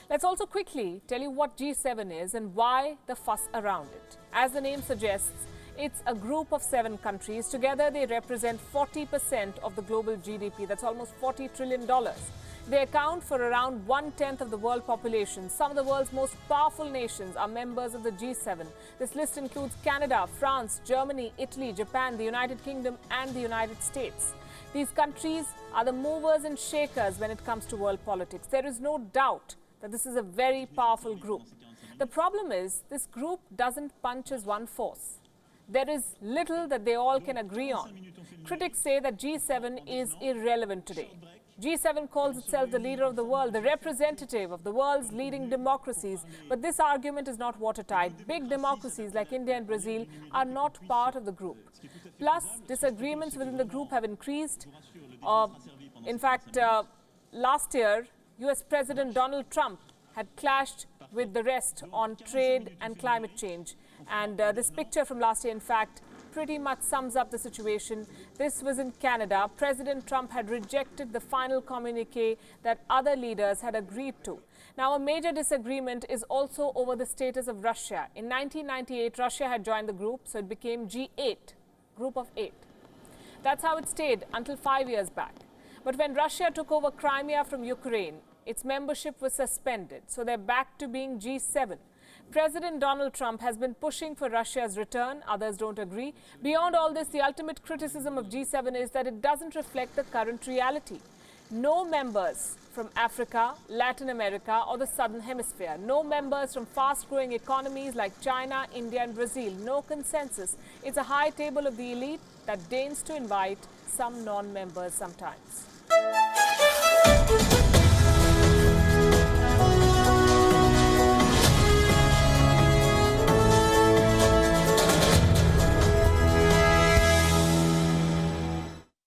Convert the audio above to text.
Let's also quickly tell you what G7 is and why the fuss around it. As the name suggests, it's a group of 7 countries. Together, they represent 40% of the global GDP. That's almost $40 trillion. They account for around 1/10 of the world population. Some of the world's most powerful nations are members of the G7. This list includes Canada, France, Germany, Italy, Japan, the United Kingdom, and the United States. These countries are the movers and shakers when it comes to world politics. There is no doubt that this is a very powerful group. The problem is, this group doesn't punch as one force. There is little that they all can agree on. Critics say that G7 is irrelevant today. G7 calls itself the leader of the world, the representative of the world's leading democracies. But this argument is not watertight. Big democracies like India and Brazil are not part of the group. Plus, disagreements within the group have increased. In fact, last year, US President Donald Trump had clashed with the rest on trade and climate change. And this picture from last year, in fact, pretty much sums up the situation. This was in Canada. President Trump had rejected the final communique that other leaders had agreed to. Now, a major disagreement is also over the status of Russia. In 1998, Russia had joined the group, so it became G8, Group of 8. That's how it stayed until 5 years back. But when Russia took over Crimea from Ukraine, its membership was suspended, so they're back to being G7. President Donald Trump has been pushing for Russia's return. Others don't agree. Beyond all this, the ultimate criticism of G7 is that it doesn't reflect the current reality. No members from Africa, Latin America, or the Southern Hemisphere. No members from fast-growing economies like China, India, and Brazil. No consensus. It's a high table of the elite that deigns to invite some non-members sometimes.